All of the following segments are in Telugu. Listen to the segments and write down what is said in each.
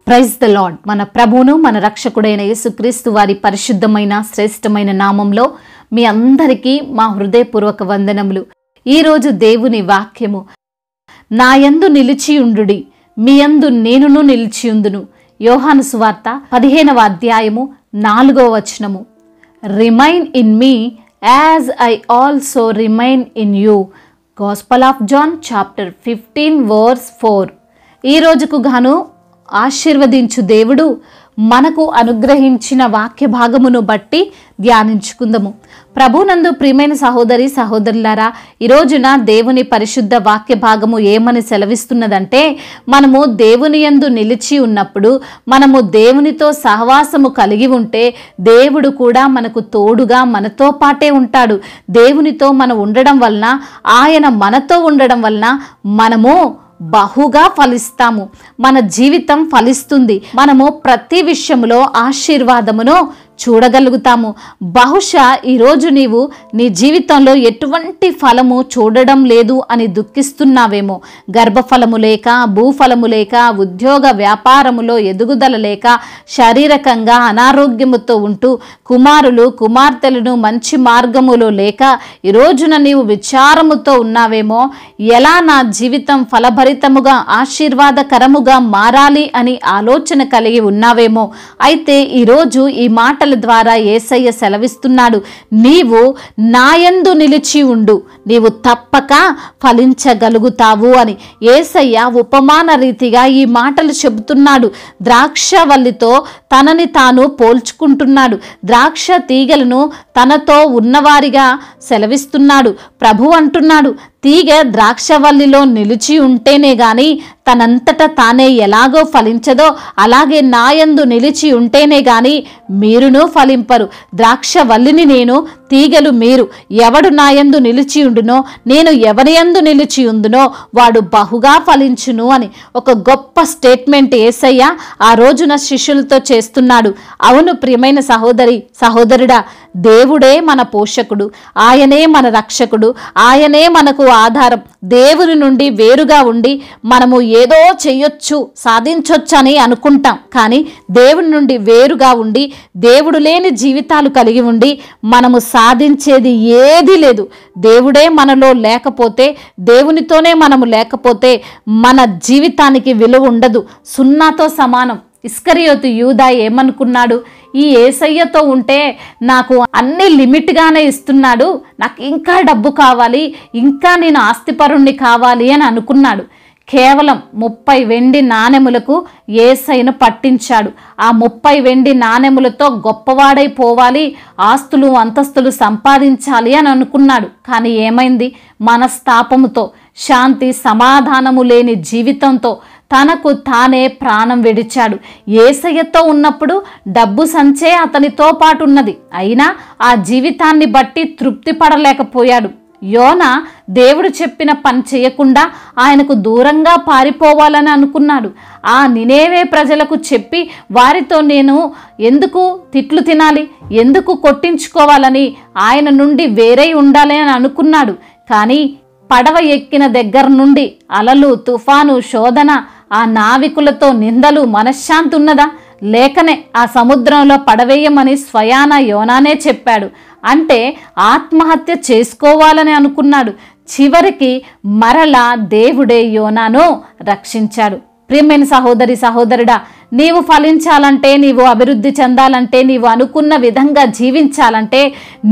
Praise the lord. మన ప్రభువును మన రక్షకుడైన యేసుక్రీస్తు వారి పరిశుద్ధమైన శ్రేష్టమైన నామంలో మీ అందరికీ మా హృదయపూర్వక వందనములు. ఈరోజు దేవుని వాక్యము, నా యందు నిలిచియుండుడి, మీ యందు నేనును నిలిచియుందును. యోహాను సువార్త 15వ అధ్యాయము 4వ వచనము. Remain in me as I also remain in you. Gospel of John chapter 15 verse 4. ఈ రోజుకు గాను ఆశీర్వదించు దేవుడు మనకు అనుగ్రహించిన వాక్య భాగమును బట్టి ధ్యానించుకుందాము. ప్రభునందు ప్రియమైన సహోదరి సహోదరులారా, ఈ రోజున దేవుని పరిశుద్ధ వాక్య భాగము ఏమని సెలవిస్తున్నదంటే, మనము దేవుని యందు నిలిచి ఉన్నప్పుడు, మనము దేవునితో సహవాసము కలిగి ఉంటే దేవుడు కూడా మనకు తోడుగా మనతో పాటే ఉంటాడు. దేవునితో మనం ఉండడం వలన, ఆయన మనతో ఉండడం వలన మనము బహుగా ఫలిస్తాము. మన జీవితం ఫలిస్తుంది. మనము ప్రతి విషయంలో ఆశీర్వాదమును చూడగలుగుతాము. బహుశా ఈరోజు నీవు నీ జీవితంలో ఎటువంటి ఫలము చూడడం లేదు అని దుఃఖిస్తున్నావేమో. గర్భఫలము లేక, భూఫలము లేక, ఉద్యోగ వ్యాపారములో ఎదుగుదల లేక, శారీరకంగా అనారోగ్యముతో ఉంటూ కుమారులు కుమార్తెలను మంచి మార్గములో లేక ఈరోజున నీవు విచారముతో ఉన్నావేమో. ఎలా నా జీవితం ఫలభరితముగా ఆశీర్వాదకరముగా మారాలి అని ఆలోచన కలిగి ఉన్నావేమో. అయితే ఈరోజు ఈ మాట ద్వారా యేసయ్య సెలవిస్తున్నాడు, నీవు నాయందు నిలిచి ఉండు, నీవు తప్పక ఫలించగలుగుతావు అని. యేసయ్య ఉపమాన రీతిగా ఈ మాటలు చెబుతున్నాడు. ద్రాక్షవల్లితో తనని తాను పోల్చుకుంటున్నాడు. ద్రాక్ష తీగలను తనతో ఉన్నవారిగా సెలవిస్తున్నాడు. ప్రభు అంటున్నాడు, తీగ ద్రాక్షవల్లిలో నిలిచి ఉంటేనే గాని తనంతట తానే ఎలాగో ఫలించదో, అలాగే నాయందు నిలిచి ఉంటేనే గాని మీరును ఫలింపరు. ద్రాక్షవల్లిని నేను, తీగలు మీరు. ఎవడు నాయందు నిలిచి ఉండునో, నేను ఎవరియందు నిలిచి ఉందునో వాడు బహుగా ఫలించును అని ఒక గొప్ప స్టేట్మెంట్ యేసయ్య ఆ రోజున శిష్యులతో చేస్తున్నాడు. అవును ప్రియమైన సహోదరి సహోదరుడా, దేవుడే మన పోషకుడు, ఆయనే మన రక్షకుడు, ఆయనే మనకు ఆధారం. దేవుని నుండి వేరుగా ఉండి మనము ఏదో చెయ్యొచ్చు, సాధించొచ్చు అని అనుకుంటాం. కానీ దేవుని నుండి వేరుగా ఉండి, దేవుడు లేని జీవితాలు కలిగి ఉండి మనము సాధించేది ఏదీ లేదు. దేవుడే మనలో లేకపోతే, దేవునితోనే మనము లేకపోతే మన జీవితానికి విలువ ఉండదు. సున్నాతో సమానం. ఇస్కరియోతు యూదా ఏమనుకున్నాడు? ఈ యేసయ్యతో ఉంటే నాకు అన్ని లిమిట్గానే ఇస్తున్నాడు, నాకు ఇంకా డబ్బు కావాలి, ఇంకా నేను ఆస్తిపరుణ్ణి కావాలి అని అనుకున్నాడు. కేవలం 30 వెండి నాణెములకు యేసయ్యను పట్టించాడు. ఆ 30 వెండి నాణెములతో గొప్పవాడైపోవాలి, ఆస్తులు అంతస్తులు సంపాదించాలి అని అనుకున్నాడు. కానీ ఏమైంది? మనస్తాపముతో, శాంతి సమాధానము లేని జీవితంతో తనకు తానే ప్రాణం విడిచాడు. యేసయ్యతో ఉన్నప్పుడు డబ్బు సంచే అతనితో పాటు ఉన్నది. అయినా ఆ జీవితాన్ని బట్టి తృప్తి పడలేకపోయాడు. యోనా దేవుడు చెప్పిన పని చేయకుండా ఆయనకు దూరంగా పారిపోవాలని అనుకున్నాడు. ఆ నినేవే ప్రజలకు చెప్పి వారితో నేను ఎందుకు తిట్లు తినాలి, ఎందుకు కొట్టించుకోవాలని ఆయన నుండి వేరే ఉండాలి అని అనుకున్నాడు. కానీ పడవ ఎక్కిన దగ్గర నుండి అలలు, తుఫాను, శోధన, ఆ నావికులతో నిందలు, మనశ్శాంతి ఉన్నదా? లేకనే ఆ సముద్రంలో పడవేయమని స్వయాన యోనానే చెప్పాడు. అంటే ఆత్మహత్య చేసుకోవాలని అనుకున్నాడు. చివరికి మరలా దేవుడే యోనాను రక్షించాడు. ప్రియమైన సహోదరి సహోదరుడా, నీవు ఫలించాలంటే, నీవు అభివృద్ధి చెందాలంటే, నీవు అనుకున్న విధంగా జీవించాలంటే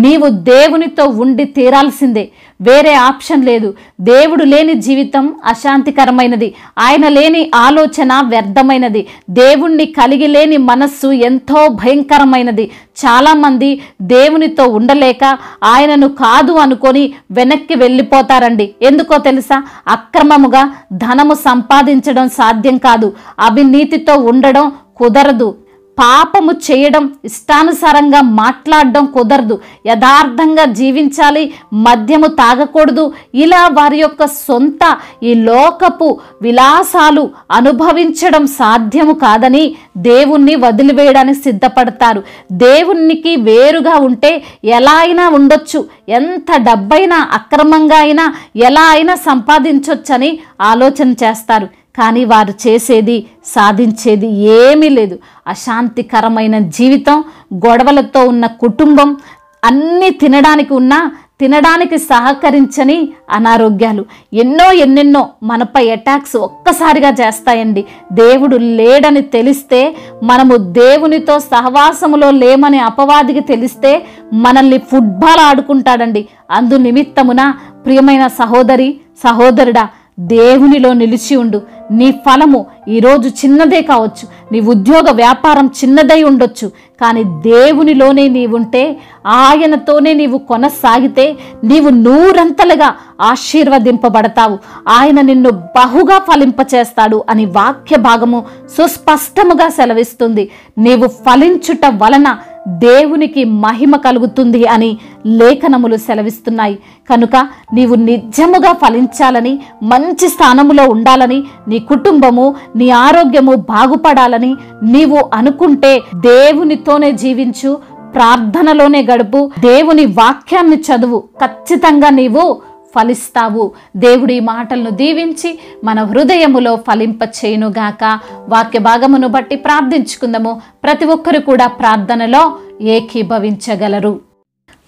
నీవు దేవునితో ఉండి తీరాల్సిందే. వేరే ఆప్షన్ లేదు. దేవుడు లేని జీవితం అశాంతికరమైనది. ఆయన లేని ఆలోచన వ్యర్థమైనది. దేవుణ్ణి కలిగి లేని మనస్సు ఎంతో భయంకరమైనది. చాలామంది దేవునితో ఉండలేక ఆయనను కాదు అనుకొని వెనక్కి వెళ్ళిపోతారండి. ఎందుకో తెలుసా? అక్రమముగా ధనము సంపాదించడం సాధ్యం కాదు. అవినీతితో ఉండడం కుదరదు. పాపము చేయడం, ఇష్టానుసారంగా మాట్లాడడం కుదరదు. యథార్థంగా జీవించాలి, మద్యము తాగకూడదు. ఇలా వారి యొక్క సొంత ఈ లోకపు విలాసాలు అనుభవించడం సాధ్యము కాదని దేవుణ్ణి వదిలివేయడానికి సిద్ధపడతారు. దేవునికి వేరుగా ఉంటే ఎలా అయినా ఉండొచ్చు, ఎంత డబ్బైనా అక్రమంగా అయినా ఎలా అయినా సంపాదించొచ్చని ఆలోచన చేస్తారు. కానీ వారు చేసేది సాధించేది ఏమీ లేదు. అశాంతికరమైన జీవితం, గొడవలతో ఉన్న కుటుంబం, అన్నీ తినడానికి సహకరించని అనారోగ్యాలు, ఎన్నెన్నో మనపై అటాక్స్ ఒక్కసారిగా చేస్తాయండి. దేవుడు లేడని తెలిస్తే, మనము దేవునితో సహవాసములో లేమని అపవాదికి తెలిస్తే మనల్ని ఫుట్బాల్ ఆడుకుంటాడండి. అందు నిమిత్తమున ప్రియమైన సహోదరి సహోదరుడా, దేవునిలో నిలిచి ఉండు. నీ ఫలము ఈరోజు చిన్నదే కావచ్చు, నీ ఉద్యోగ వ్యాపారం చిన్నదై ఉండొచ్చు, కానీ దేవునిలోనే నీవుంటే, ఆయనతోనే నీవు కొనసాగితే నీవు నూరంతలుగా ఆశీర్వదింపబడతావు. ఆయన నిన్ను బహుగా ఫలింపచేస్తాడు అని వాక్య భాగము సుస్పష్టముగా సెలవిస్తుంది. నీవు ఫలించుట వలన దేవునికి మహిమ కలుగుతుంది అని లేఖనములు సెలవిస్తున్నాయి. కనుక నీవు నిజముగా ఫలించాలని, మంచి స్థానములో ఉండాలని, నీ కుటుంబము, నీ ఆరోగ్యము బాగుపడాలని నీవు అనుకుంటే దేవునితోనే జీవించు, ప్రార్థనలోనే గడుపు, దేవుని వాక్యాన్ని చదువు. ఖచ్చితంగా నీవు ఫలిస్తావు. దేవుడి మాటలను దీవించి మన హృదయములో ఫలింప చేయునుగాక. వాక్య భాగమును బట్టి ప్రార్థించుకుందాము. ప్రతి ఒక్కరు కూడా ప్రార్థనలో ఏకీభవించగలరు.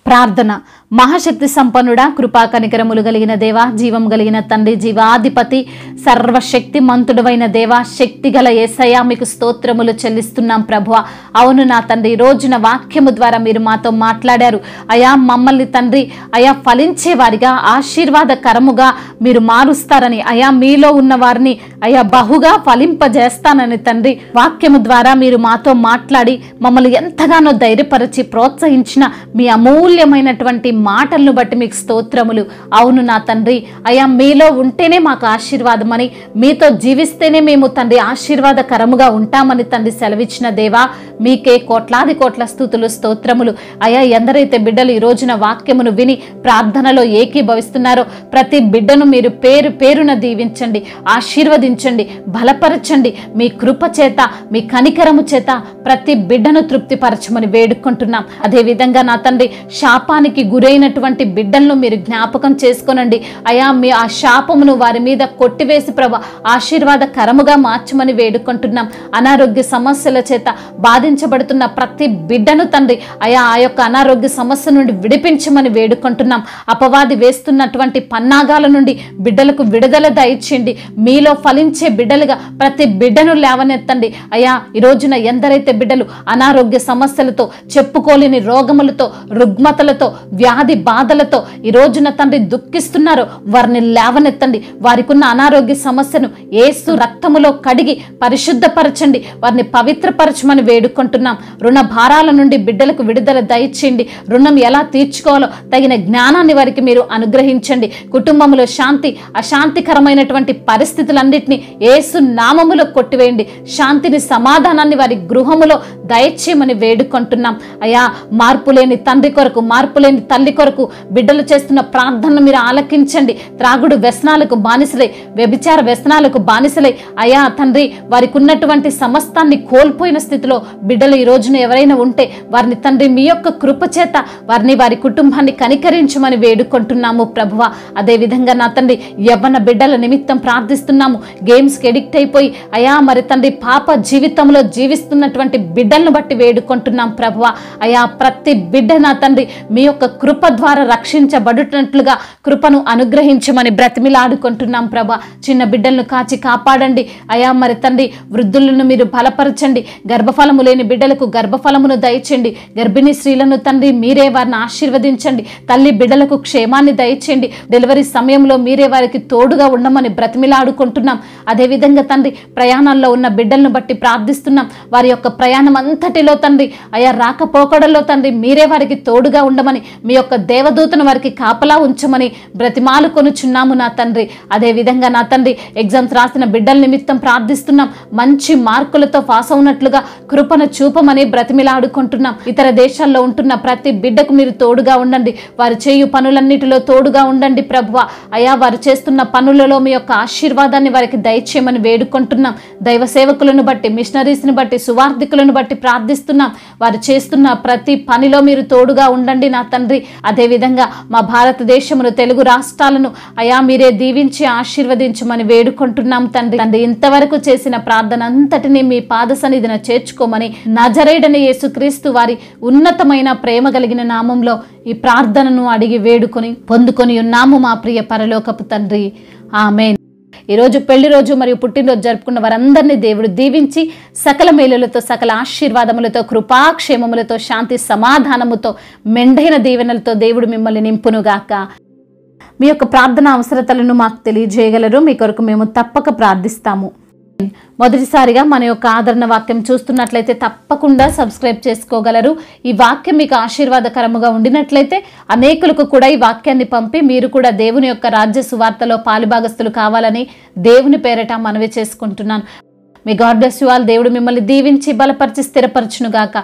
ప్రార్థన. మహాశక్తి సంపన్నుడా, కృపా కనికరములు కలిగిన దేవా, జీవం కలిగిన తండ్రి, జీవాధిపతి, సర్వశక్తి మంతుడవైన దేవా, శక్తి గల యేసయ్యా, మీకు స్తోత్రములు చెల్లిస్తున్నాం ప్రభువా. అవును నా తండ్రి, ఈ రోజున వాక్యము ద్వారా మీరు మాతో మాట్లాడారు అయా. మమ్మల్ని తండ్రి అయా ఫలించే వారిగా, ఆశీర్వాదకరముగా మీరు మారుస్తారని అయా, మీలో ఉన్న వారిని అయా బహుగా ఫలింపజేస్తానని తండ్రి వాక్యము ద్వారా మీరు మాతో మాట్లాడి మమ్మల్ని ఎంతగానో ధైర్యపరిచి ప్రోత్సహించిన మీ అమూల్యమైనటువంటి మాటలను బట్టి మీకు స్తోత్రములు. అవును నా తండ్రి అయా, మీలో ఉంటేనే మాకు ఆశీర్వాదమని, మీతో జీవిస్తేనే మేము తండ్రి ఆశీర్వాదకరముగా ఉంటామని తండ్రి సెలవిచ్చిన దేవా, మీకే కోట్లాది కోట్ల స్తుతులు స్తోత్రములు. అయా, ఎందరైతే బిడ్డలు ఈ రోజున వాక్యమును విని ప్రార్థనలో ఏకీభవిస్తున్నారో ప్రతి బిడ్డను మీరు పేరు పేరున దీవించండి, ఆశీర్వదించండి, బలపరచండి. మీ కృప చేత, మీ కనికరము చేత ప్రతి బిడ్డను తృప్తిపరచమని వేడుకుంటున్నాం. అదేవిధంగా నా తండ్రి, శాపానికి గురైనటువంటి బిడ్డలను మీరు జ్ఞాపకం చేసుకోనండి అయా. మీ ఆ శాపమును వారి మీద కొట్టివేసి ప్రభు ఆశీర్వాదకరముగా మార్చమని వేడుకుంటున్నాం. అనారోగ్య సమస్యల చేత బాధించబడుతున్న ప్రతి బిడ్డను తండ్రి అయా, ఆ యొక్క అనారోగ్య సమస్య నుండి విడిపించమని వేడుకుంటున్నాం. అపవాది వేస్తున్నటువంటి పన్నాగాల నుండి బిడ్డలకు విడుదల దయచేయండి. మీలో ఫలించే బిడ్డలుగా ప్రతి బిడ్డను లేవనెత్తండి అయా. ఈ రోజున ఎందరైతే బిడ్డలు అనారోగ్య సమస్యలతో, చెప్పుకోలేని రోగములతో, రుగ్మతలతో, వ్యాధి బాధలతో ఈ రోజున తండ్రి దుఃఖిస్తున్నారో వారిని లేవనెత్తండి. వారికి ఉన్న అనారోగ్య సమస్యను యేసు రక్తములో కడిగి పరిశుద్ధపరచండి, వారిని పవిత్రపరచమని వేడుకుంటున్నాం. రుణ భారాల నుండి బిడ్డలకు విడుదల దయచేయండి. రుణం ఎలా తీర్చుకోవాలో తగిన జ్ఞానాన్ని వారికి మీరు అనుగ్రహించండి. కుటుంబంలో శాంతి, అశాంతికరమైనటువంటి పరిస్థితులన్నింటినీ యేసు నామములో కొట్టివేయండి. శాంతిని, సమాధానాన్ని వారి గృహములో దయచేయమని వేడుకుంటున్నాం అయా. మార్పులేని తండ్రి కొరకు, మార్పులేని తల్లి కొరకు బిడ్డలు చేస్తున్న ప్రార్థనను మీరు ఆలకించండి. త్రాగుడు వ్యసనాలకు బానిసలై, వ్యభిచార వ్యసనాలకు బానిసలై అయా తండ్రి, వారికి ఉన్నటువంటి సమస్తాన్ని కోల్పోయిన స్థితిలో బిడ్డలు ఈ రోజున ఎవరైనా ఉంటే వారిని తండ్రి మీ యొక్క కృప చేత వారిని, వారి కుటుంబాన్ని కనికరించమని వేడుకుంటున్నాము ప్రభువా. అదేవిధంగా నా తండ్రి, యవ్వన బిడ్డల నిమిత్తం ప్రార్థిస్తున్నాము. గేమ్స్కి ఎడిక్ట్ అయిపోయి అయా మరి తండ్రి పాప జీవితంలో జీవిస్తున్నటువంటి బిడ్డలను బట్టి వేడుకుంటున్నాం ప్రభువా. అయా, ప్రతి బిడ్డ నా తండ్రి మీ యొక్క కృప ద్వారా రక్షించబడుతున్నట్లుగా కృపను అనుగ్రహించమని బ్రతిమిలాడుకుంటున్నాం ప్రభా. చిన్న బిడ్డలను కాచి కాపాడండి అయా. మరి తండ్రి, వృద్ధులను మీరు బలపరచండి. గర్భఫలము లేని బిడ్డలకు గర్భఫలమును దయచేయండి. గర్భిణీ స్త్రీలను తండ్రి మీరే వారిని ఆశీర్వదించండి. తల్లి బిడ్డలకు క్షేమాన్ని దయచేయండి. డెలివరీ సమయంలో మీరే వారికి తోడుగా ఉండమని బ్రతిమిలాడుకుంటున్నాం. అదేవిధంగా తండ్రి, ప్రయాణాల్లో ఉన్న బిడ్డలను బట్టి ప్రార్థిస్తున్నాం. వారి యొక్క ప్రయాణం అంతటిలో తండ్రి అయా, రాకపోకడల్లో తండ్రి మీరే వారికి తోడుగా ఉండమని, మీ యొక్క దేవదూతను వారికి కాపలా ఉంచమని బ్రతిమాలు కొనుచున్నాము నా తండ్రి. అదేవిధంగా నా తండ్రి, ఎగ్జామ్స్ రాసిన బిడ్డల నిమిత్తం ప్రార్థిస్తున్నాం. మంచి మార్కులతో పాస్ అవునట్లుగా కృపను చూపమని బ్రతిమిలాడుకుంటున్నాం. ఇతర దేశాల్లో ఉంటున్న ప్రతి బిడ్డకు మీరు తోడుగా ఉండండి. వారు చేయు పనులన్నిటిలో తోడుగా ఉండండి ప్రభువా. అయా, వారు చేస్తున్న పనులలో మీ యొక్క ఆశీర్వాదాన్ని వారికి దయచేయమని వేడుకుంటున్నాం. దైవ సేవకులను బట్టి, మిషనరీస్ని బట్టి, సువార్థికులను బట్టి ప్రార్థిస్తున్నాం. వారు చేస్తున్న ప్రతి పనిలో మీరు తోడుగా ఉండండి నా తండ్రి. అదేవిధంగా మా భారతదేశమును, తెలుగు రాష్ట్రాలను అయా మీరే దీవించి ఆశీర్వదించమని వేడుకుంటున్నాం తండ్రి. ఇంతవరకు చేసిన ప్రార్థన అంతటినీ మీ పాద సన్నిధిన చేర్చుకోమని నజరేయుడైన యేసుక్రీస్తు వారి ఉన్నతమైన ప్రేమ కలిగిన నామంలో ఈ ప్రార్థనను అడిగి వేడుకొని పొందుకొని ఉన్నాము మా ప్రియ పరలోకపు తండ్రి. ఆమేన్. ఈరోజు పెళ్లి రోజు మరియు పుట్టినరోజు జరుపుకున్న వారందరినీ దేవుడు దీవించి సకల మేలులతో, సకల ఆశీర్వాదములతో, కృపాక్షేమములతో, శాంతి సమాధానముతో, మెండైన దీవెనలతో దేవుడు మిమ్మల్ని నింపునుగాక. మీ యొక్క ప్రార్థన అవసరతలను మాకు తెలియజేయగలరు. మీ కొరకు మేము తప్పక ప్రార్థిస్తాము. మొదటిసారిగా మన యొక్క ఆదరణ వాక్యం చూస్తున్నట్లయితే తప్పకుండా సబ్స్క్రైబ్ చేసుకోగలరు. ఈ వాక్యం మీకు ఆశీర్వాదకరముగా ఉండినట్లయితే అనేకులకు కూడా ఈ వాక్యాన్ని పంపి మీరు కూడా దేవుని యొక్క రాజ్య సువార్తలో పాలుభాగస్తులు కావాలని దేవుని పేరట మనవి చేసుకుంటున్నాను. మీ గాడ్ బ్లెస్ యు ఆల్. దేవుడు మిమ్మల్ని దీవించి బలపరిచి స్థిరపరచునుగాక.